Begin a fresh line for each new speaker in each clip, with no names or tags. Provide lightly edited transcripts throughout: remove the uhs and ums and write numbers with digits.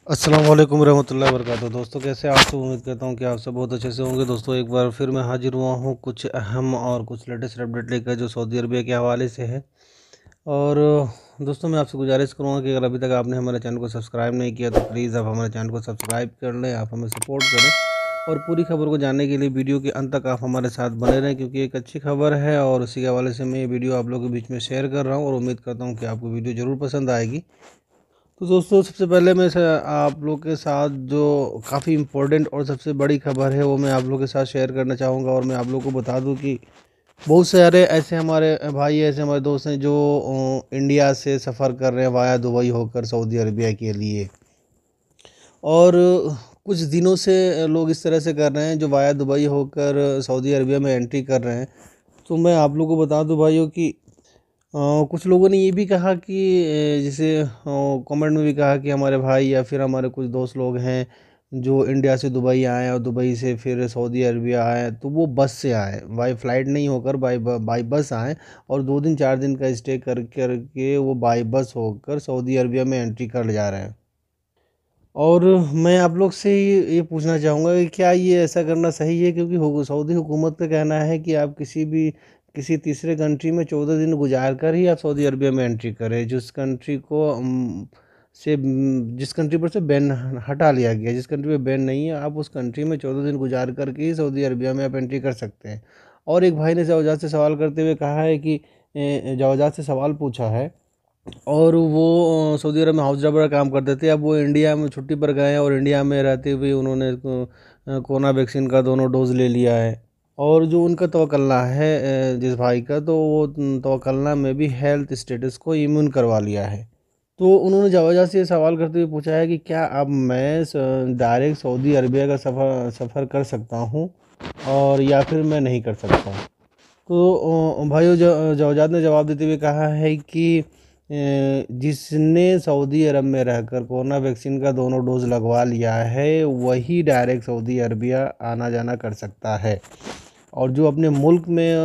अस्सलाम वालेकुम रहमतुल्लाहि व बरकातहू। दोस्तों कैसे आप सब, उम्मीद करता हूँ कि आप सब बहुत अच्छे से होंगे। दोस्तों एक बार फिर मैं हाजिर हुआ हूँ कुछ अहम और कुछ लेटेस्ट अपडेट लेकर, जो सऊदी अरबिया के हवाले से है। और दोस्तों मैं आपसे गुजारिश करूँगा कि अगर अभी तक आपने हमारे चैनल को सब्सक्राइब नहीं किया तो प्लीज़ आप हमारे चैनल को सब्सक्राइब कर लें, आप हमें सपोर्ट करें। और पूरी खबर को जानने के लिए वीडियो के अंत तक आप हमारे साथ बने रहें, क्योंकि एक अच्छी खबर है और उसी के हवाले से मैं ये वीडियो आप लोगों के बीच में शेयर कर रहा हूँ और उम्मीद करता हूँ कि आपको वीडियो ज़रूर पसंद आएगी। तो दोस्तों सबसे पहले मैं आप लोग के साथ जो काफ़ी इम्पोर्टेंट और सबसे बड़ी खबर है वो मैं आप लोग के साथ शेयर करना चाहूँगा। और मैं आप लोग को बता दूं कि बहुत सारे ऐसे हमारे भाई, ऐसे हमारे दोस्त हैं जो इंडिया से सफ़र कर रहे हैं वाया दुबई होकर सऊदी अरबिया के लिए। और कुछ दिनों से लोग इस तरह से कर रहे हैं जो वाया दुबई होकर सऊदी अरबिया में एंट्री कर रहे हैं। तो मैं आप लोग को बता दूं भाइयों कि कुछ लोगों ने ये भी कहा कि जैसे कमेंट में भी कहा कि हमारे भाई या फिर हमारे कुछ दोस्त लोग हैं जो इंडिया से दुबई आए और दुबई से फिर सऊदी अरबिया आए, तो वो बस से आए, बाई फ़्लाइट नहीं होकर बाई बस आए। और 2 दिन 4 दिन का स्टे करके वो बाई बस होकर सऊदी अरबिया में एंट्री कर जा रहे हैं। और मैं आप लोग से ये पूछना चाहूँगा कि क्या ये ऐसा करना सही है, क्योंकि सऊदी हुकूमत का कहना है कि आप किसी तीसरे कंट्री में 14 दिन गुजार कर ही आप सऊदी अरबिया में एंट्री करें, जिस कंट्री पर से बैन हटा लिया गया, जिस कंट्री पे बैन नहीं है आप उस कंट्री में 14 दिन गुजार करके ही सऊदी अरबिया में आप एंट्री कर सकते हैं। और एक भाई ने जवाजात से सवाल करते हुए कहा है कि जवाजात से सवाल पूछा है, और वो सऊदी अरब में हाउस ड्राइवर का काम करते थे। अब वो इंडिया में छुट्टी पर गए हैं और इंडिया में रहते हुए उन्होंने कोरोना वैक्सीन का दोनों डोज ले लिया है। और जो उनका तवक्लना है जिस भाई का, तो वो तवक्लना में भी हेल्थ स्टेटस को इम्यून करवा लिया है। तो उन्होंने जवाजा से ये सवाल करते हुए पूछा है कि क्या अब मैं डायरेक्ट सऊदी अरबिया का सफ़र कर सकता हूँ और या फिर मैं नहीं कर सकता। तो भाइयों जवाजात ने जवाब देते हुए कहा है कि जिसने सऊदी अरब में रहकर कोरोना वैक्सीन का दोनों डोज लगवा लिया है वही डायरेक्ट सऊदी अरबिया आना जाना कर सकता है। और जो अपने मुल्क में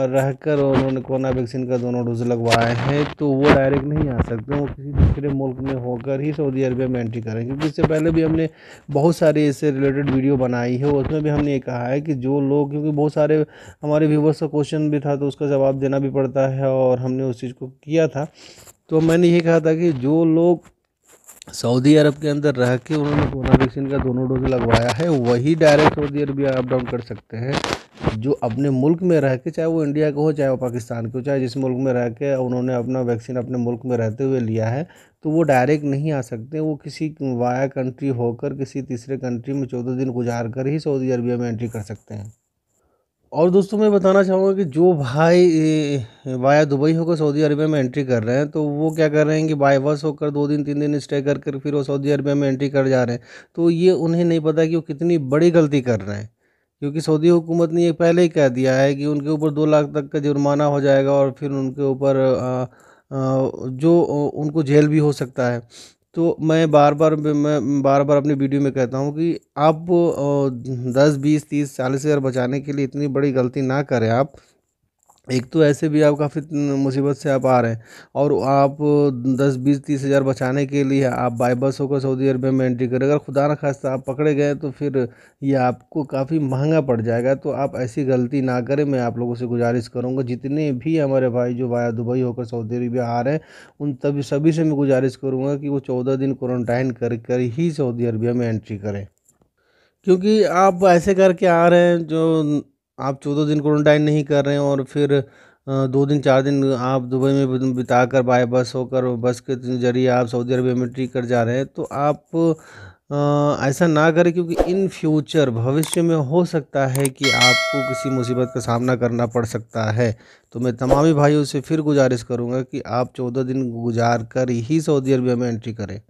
रहकर उन्होंने कोरोना वैक्सीन का दोनों डोज लगवाए हैं तो वो डायरेक्ट नहीं आ सकते, वो किसी दूसरे मुल्क में होकर ही सऊदी अरबिया में एंट्री करें। क्योंकि इससे पहले भी हमने बहुत सारी इससे रिलेटेड वीडियो बनाई है, उसमें भी हमने ये कहा है कि जो लोग, क्योंकि बहुत सारे हमारे व्यूवर्स का क्वेश्चन भी था तो उसका जवाब देना भी पड़ता है और हमने उस चीज़ को किया था। तो मैंने ये कहा था कि जो लोग सऊदी अरब के अंदर रह के उन्होंने कोरोना वैक्सीन का दोनों डोज लगवाया है वही direct Saudi Arabia up down कर सकते हैं। जो अपने मुल्क में रह के, चाहे वो इंडिया का हो चाहे वो पाकिस्तान का हो, चाहे जिस मुल्क में रह के उन्होंने अपना वैक्सीन अपने मुल्क में रहते हुए लिया है, तो वो डायरेक्ट नहीं आ सकते। वो किसी वाया कंट्री होकर किसी तीसरे कंट्री में 14 दिन गुजार कर ही सऊदी अरबिया में एंट्री कर सकते हैं। और दोस्तों मैं बताना चाहूँगा कि जो भाई वाया दुबई होकर सऊदी अरबिया में एंट्री कर रहे हैं, तो वो क्या कर रहे हैं कि बाय बस होकर 2 दिन 3 दिन स्टे कर फिर वो सऊदी अरबिया में एंट्री कर जा रहे हैं। तो ये उन्हें नहीं पता कि वो कितनी बड़ी गलती कर रहे हैं, क्योंकि सऊदी हुकूमत ने ये पहले ही कह दिया है कि उनके ऊपर 2 लाख तक का जुर्माना हो जाएगा और फिर उनके ऊपर उनको जेल भी हो सकता है। तो मैं बार बार अपनी वीडियो में कहता हूँ कि आप 10 20 30 40 हज़ार बचाने के लिए इतनी बड़ी गलती ना करें। आप एक तो ऐसे भी आप काफ़ी मुसीबत से आप आ रहे हैं, और आप 10 20 30 हज़ार बचाने के लिए आप बाय बस होकर सऊदी अरबिया में एंट्री करें। अगर खुदा न खास्ता आप पकड़े गए तो फिर ये आपको काफ़ी महंगा पड़ जाएगा। तो आप ऐसी गलती ना करें, मैं आप लोगों से गुजारिश करूंगा। जितने भी हमारे भाई जो वाया दुबई होकर सऊदी अरबिया आ रहे हैं उन सभी से मैं गुजारिश करूँगा कि वो 14 दिन क्वारंटाइन कर ही सऊदी अरबिया में एंट्री करें। क्योंकि आप ऐसे करके आ रहे हैं जो आप 14 दिन क्वारंटाइन नहीं कर रहे हैं और फिर 2 दिन 4 दिन आप दुबई में बिताकर बाय बस होकर बस के जरिए आप सऊदी अरबिया में एंट्री कर जा रहे हैं। तो आप ऐसा ना करें, क्योंकि इन फ्यूचर भविष्य में हो सकता है कि आपको किसी मुसीबत का सामना करना पड़ सकता है। तो मैं तमामी भाइयों से फिर गुजारिश करूंगा कि आप 14 दिन गुजार कर ही सऊदी अरबिया में एंट्री करें।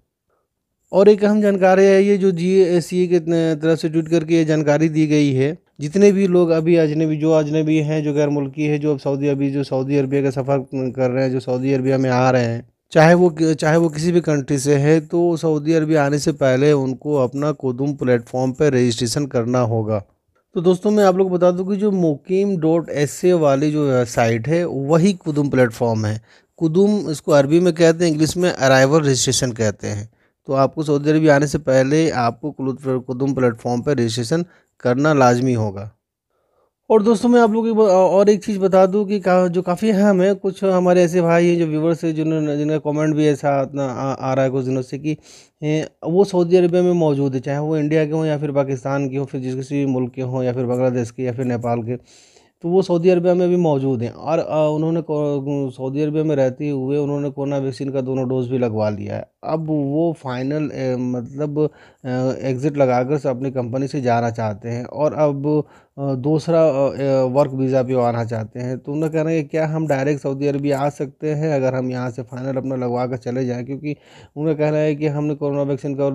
और एक अहम जानकारी है, ये जो GSE के तरफ से ट्वीट करके ये जानकारी दी गई है, जितने भी लोग अभी अजनबी हैं, जो गैर मुल्की है, जो अब जो सऊदी अरबिया का सफ़र कर रहे हैं, जो सऊदी अरबिया में आ रहे हैं, चाहे वो किसी भी कंट्री से है, तो सऊदी अरबिया आने से पहले उनको अपना कुदुम प्लेटफॉर्म पर रजिस्ट्रेशन करना होगा। तो दोस्तों मैं आप लोग को बता दूं कि जो मुकीम.sa वाली जो वेबसाइट है वही कुदुम प्लेटफॉर्म है। कुदुम इसको अरबी में कहते हैं, इंग्लिश में अराइवल रजिस्ट्रेशन कहते हैं। तो आपको सऊदी अरबिया आने से पहले आपको कुदुम प्लेटफॉर्म पर रजिस्ट्रेशन करना लाजमी होगा। और दोस्तों मैं आप लोगों को और एक चीज़ बता दूं कि जो काफ़ी अहम है, कुछ हमारे ऐसे भाई हैं जो व्यूवर्स हैं जिन्होंने जिनका कमेंट भी ऐसा आ रहा है कुछ दिनों से कि वो सऊदी अरबिया में मौजूद है, चाहे वो इंडिया के हों या फिर पाकिस्तान के हों, फिर जिस किसी भी मुल्क के हों या फिर बांग्लादेश के या फिर नेपाल के, तो वो सऊदी अरबिया में भी मौजूद हैं और उन्होंने सऊदी अरबिया में रहते हुए उन्होंने कोरोना वैक्सीन का दोनों डोज भी लगवा लिया है। अब वो फाइनल मतलब एग्ज़िट लगाकर से अपनी कंपनी से जाना चाहते हैं और अब दूसरा वर्क वीज़ा पे आना चाहते हैं। तो उन्होंने कह रहे हैं कि क्या हम डायरेक्ट सऊदी अरबिया आ सकते हैं अगर हम यहाँ से फाइनल अपना लगवा कर चले जाएँ? क्योंकि उन्होंने कहना है कि हमने कोरोना वैक्सीन का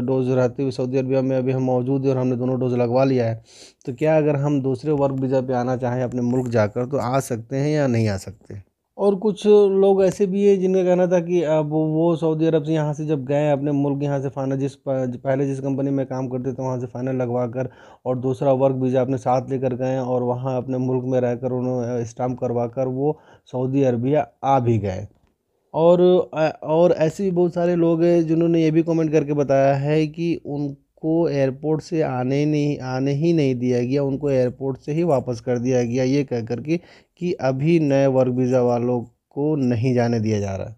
डोज़ रहते हुए सऊदी अरबिया में अभी हम मौजूद हैं और हमने दोनों डोज़ लगवा लिया है। तो क्या अगर हम दूसरे वर्क वीज़ा पे आना चाहें अपने मुल्क जाकर तो आ सकते हैं या नहीं आ सकते? और कुछ लोग ऐसे भी हैं जिनका कहना था कि अब वो सऊदी अरब से यहाँ से जब गए अपने मुल्क, यहाँ से फाइनल पहले जिस कंपनी में काम करते थे वहाँ से फाइनल लगवा कर और दूसरा वर्क वीज़ा अपने साथ लेकर गए और वहाँ अपने मुल्क में रहकर उन्होंने स्टाम्प करवा कर वो सऊदी अरबिया आ भी गए। और ऐसे भी बहुत सारे लोग हैं जिन्होंने ये भी कमेंट करके बताया है कि उनको एयरपोर्ट से आने ही नहीं दिया गया, उनको एयरपोर्ट से ही वापस कर दिया गया, ये कह कर के कि अभी नए वर्क वीज़ा वालों को नहीं जाने दिया जा रहा है।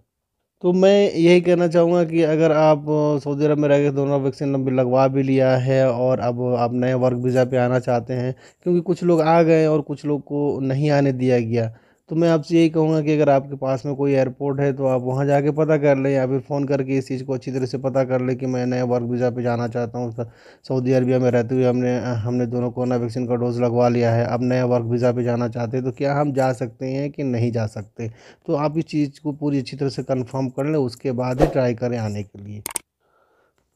तो मैं यही कहना चाहूँगा कि अगर आप सऊदी अरब में रह के दोनों वैक्सीन भी लगवा भी लिया है और अब आप नए वर्क वीज़ा पे आना चाहते हैं, क्योंकि कुछ लोग आ गए और कुछ लोग को नहीं आने दिया गया, तो मैं आपसे यही कहूँगा कि अगर आपके पास में कोई एयरपोर्ट है तो आप वहाँ जाके पता कर लें या फिर फ़ोन करके इस चीज़ को अच्छी तरह से पता कर लें कि मैं नए वर्क वीज़ा पे जाना चाहता हूँ। सऊदी अरबिया में रहते हुए हमने दोनों कोरोना वैक्सीन का डोज़ लगवा लिया है, अब नए वर्क वीज़ा पे जाना चाहते हैं, तो क्या हम जा सकते हैं कि नहीं जा सकते? तो आप इस चीज़ को पूरी अच्छी तरह से कंफर्म कर लें, उसके बाद ही ट्राई करें आने के लिए।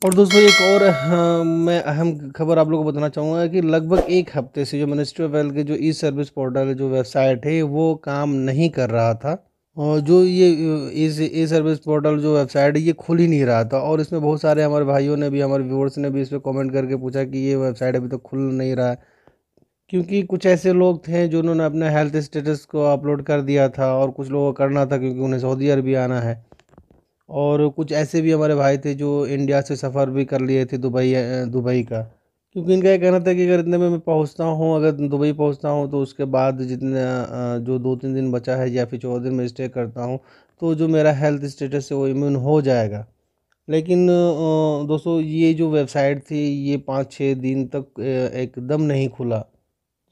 और दोस्तों एक और मैं अहम खबर आप लोगों को बताना चाहूँगा कि लगभग 1 हफ्ते से जो मिनिस्ट्री ऑफ हेल्थ के जो ई सर्विस पोर्टल है, जो वेबसाइट है, वो काम नहीं कर रहा था। और जो ये ई सर्विस पोर्टल जो वेबसाइट है, ये खुल ही नहीं रहा था और इसमें बहुत सारे हमारे भाइयों ने भी, हमारे व्यूअर्स ने भी इस पे कमेंट करके पूछा कि ये वेबसाइट अभी तक खुल नहीं रहा है। क्योंकि कुछ ऐसे लोग थे जिन्होंने अपने हेल्थ स्टेटस को अपलोड कर दिया था और कुछ लोगों को करना था क्योंकि उन्हें सऊदी अरबिया आना है। और कुछ ऐसे भी हमारे भाई थे जो इंडिया से सफ़र भी कर लिए थे दुबई का, क्योंकि इनका ये कहना था कि अगर इतने में मैं पहुंचता हूं, अगर दुबई पहुंचता हूं तो उसके बाद जो 2-3 दिन बचा है या फिर 14 दिन में स्टे करता हूं तो जो मेरा हेल्थ स्टेटस है वो इम्यून हो जाएगा। लेकिन दोस्तों ये जो वेबसाइट थी ये 5-6 दिन तक एकदम नहीं खुला।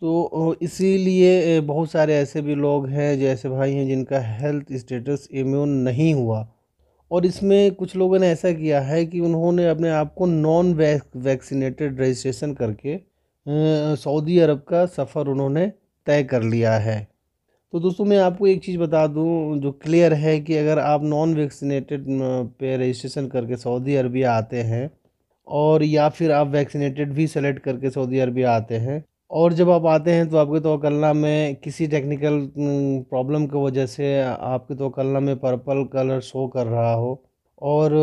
तो इसीलिए बहुत सारे ऐसे भी लोग हैं, जैसे भाई हैं जिनका हेल्थ स्टेटस इम्यून नहीं हुआ। और इसमें कुछ लोगों ने ऐसा किया है कि उन्होंने अपने आप को नॉन वैक्सीनेटेड रजिस्ट्रेशन करके सऊदी अरब का सफ़र उन्होंने तय कर लिया है। तो दोस्तों मैं आपको एक चीज़ बता दूं जो क्लियर है कि अगर आप नॉन वैक्सीनेटेड पे रजिस्ट्रेशन करके सऊदी अरबिया आते हैं और या फिर आप वैक्सीनेटेड भी सेलेक्ट करके सऊदी अरबिया आते हैं और जब आप आते हैं तो आपके तवक्लना में किसी टेक्निकल प्रॉब्लम की वजह से आपके तवक्लना में पर्पल कलर शो कर रहा हो और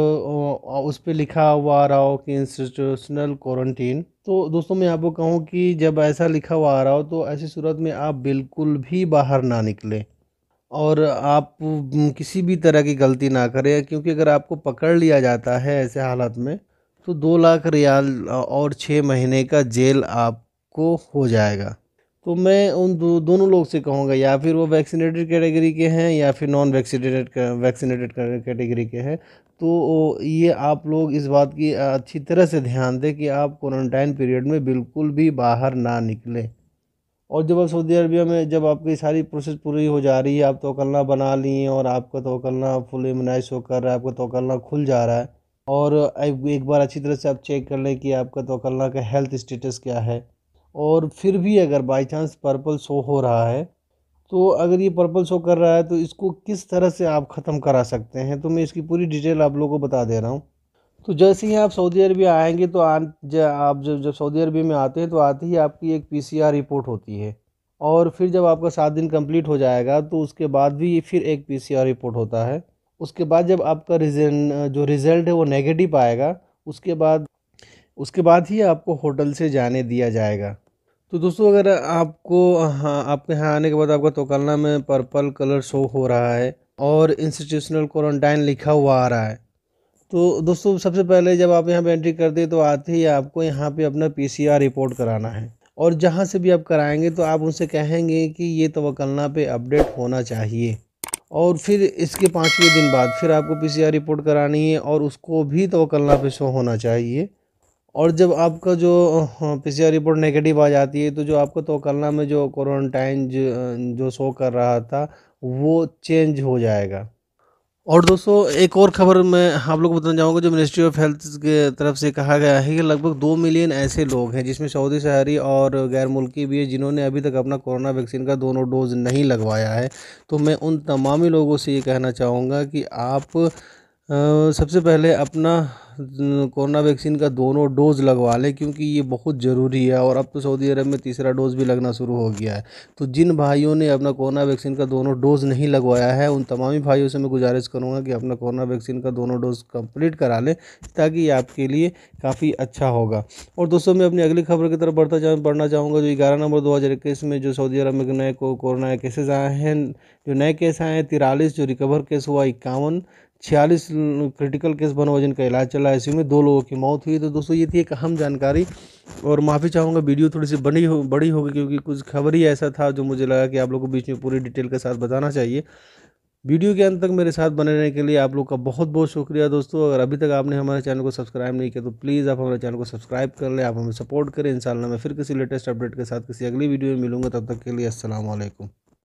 उस पे लिखा हुआ आ रहा हो कि इंस्टीट्यूशनल क्वारंटीन, तो दोस्तों मैं आपको कहूँ कि जब ऐसा लिखा हुआ आ रहा हो तो ऐसी सूरत में आप बिल्कुल भी बाहर ना निकलें और आप किसी भी तरह की गलती ना करें, क्योंकि अगर आपको पकड़ लिया जाता है ऐसे हालत में तो 2 लाख रियाल और 6 महीने का जेल आपको हो जाएगा। तो मैं उन दोनों लोग से कहूँगा, या फिर वो वैक्सीनेटेड कैटेगरी के हैं या फिर नॉन वैक्सीनेटेड कैटेगरी के हैं, तो ये आप लोग इस बात की अच्छी तरह से ध्यान दें कि आप क्वारंटाइन पीरियड में बिल्कुल भी बाहर ना निकलें। और जब आप सऊदी अरबिया में जब आपकी सारी प्रोसेस पूरी हो जा रही है, आप तवक्लना बना लिए और आपका तवक्लना फुल इम्यूनाइज शो कर रहा है, आपका तवक्लना खुल जा रहा है और एक बार अच्छी तरह से आप चेक कर लें कि आपका तवक्लना का हेल्थ स्टेटस क्या है। और फिर भी अगर बाई चांस पर्पल शो हो रहा है, तो अगर ये पर्पल शो कर रहा है तो इसको किस तरह से आप ख़त्म करा सकते हैं, तो मैं इसकी पूरी डिटेल आप लोगों को बता दे रहा हूँ। तो जैसे ही आप सऊदी अरबिया आएंगे तो आप जब जब सऊदी अरबिया में आते हैं तो आते ही आपकी एक पीसीआर रिपोर्ट होती है और फिर जब आपका 7 दिन कंप्लीट हो जाएगा तो उसके बाद भी फिर एक पीसीआर रिपोर्ट होता है। उसके बाद जब आपका जो रिज़ल्ट है वो नेगेटिव आएगा, उसके बाद ही आपको होटल से जाने दिया जाएगा। तो दोस्तों अगर आपको, हाँ, आपके यहाँ आने के बाद आपका तवक्लना में पर्पल कलर शो हो रहा है और इंस्टीट्यूशनल क्वारंटाइन लिखा हुआ आ रहा है, तो दोस्तों सबसे पहले जब आप यहाँ पे एंट्री करते हैं तो आते ही आपको यहाँ पे अपना पीसीआर रिपोर्ट कराना है, और जहाँ से भी आप कराएंगे तो आप उनसे कहेंगे कि ये तवक्लना पे अपडेट होना चाहिए। और फिर इसके 5वें दिन बाद फिर आपको पीसीआर रिपोर्ट करानी है और उसको भी तवक्लना पे शो होना चाहिए। और जब आपका जो पीसीआर रिपोर्ट नेगेटिव आ जाती है तो जो आपको तवक्लना में जो क्वारंटाइन जो शो कर रहा था वो चेंज हो जाएगा। और दोस्तों एक और खबर मैं आप लोग को बताना चाहूँगा, जो मिनिस्ट्री ऑफ हेल्थ के तरफ से कहा गया है कि लगभग 2 मिलियन ऐसे लोग हैं जिसमें सऊदी शहरी और गैर मुल्की भी है जिन्होंने अभी तक अपना कोरोना वैक्सीन का दोनों डोज नहीं लगवाया है। तो मैं उन तमामी लोगों से ये कहना चाहूँगा कि आप सबसे पहले अपना कोरोना वैक्सीन का दोनों डोज़ लगवा लें, क्योंकि ये बहुत ज़रूरी है। और अब तो सऊदी अरब में तीसरा डोज़ भी लगना शुरू हो गया है। तो जिन भाइयों ने अपना कोरोना वैक्सीन का दोनों डोज़ नहीं लगवाया है उन तमामी भाइयों से मैं गुजारिश करूंगा कि अपना कोरोना वैक्सीन का दोनों डोज़ कंप्लीट करा लें, ताकि ये आपके लिए काफ़ी अच्छा होगा। और दोस्तों मैं अपनी अगली खबर की तरफ बढ़ना चाहूँगा, जो 11 नवंबर 2021 में जो सऊदी अरब में नए कोरोना केसेस आए हैं, जो नए केस आए हैं 43, जो रिकवर केस हुआ 51, 46 क्रिटिकल केस बना हुआ जिनका इलाज चला है, इसी में 2 लोगों की मौत हुई। तो दोस्तों ये थी एक अहम जानकारी, और माफ़ी चाहूँगा वीडियो थोड़ी सी बड़ी होगी, क्योंकि कुछ खबर ही ऐसा था जो मुझे लगा कि आप लोगों को बीच में पूरी डिटेल के साथ बताना चाहिए। वीडियो के अंत तक मेरे साथ बने रहने के लिए आप लोग का बहुत बहुत शुक्रिया दोस्तों। अगर अभी तक आपने हमारे चैनल को सब्सक्राइब नहीं किया तो प्लीज़ आप हमारे चैनल को सब्सक्राइब कर लें, आप हमें सपोर्ट करें। इंशाल्लाह मैं फिर किसी लेटेस्ट अपडेट के साथ किसी अगली वीडियो में मिलूंगा, तब तक के लिए अस्सलाम वालेकुम।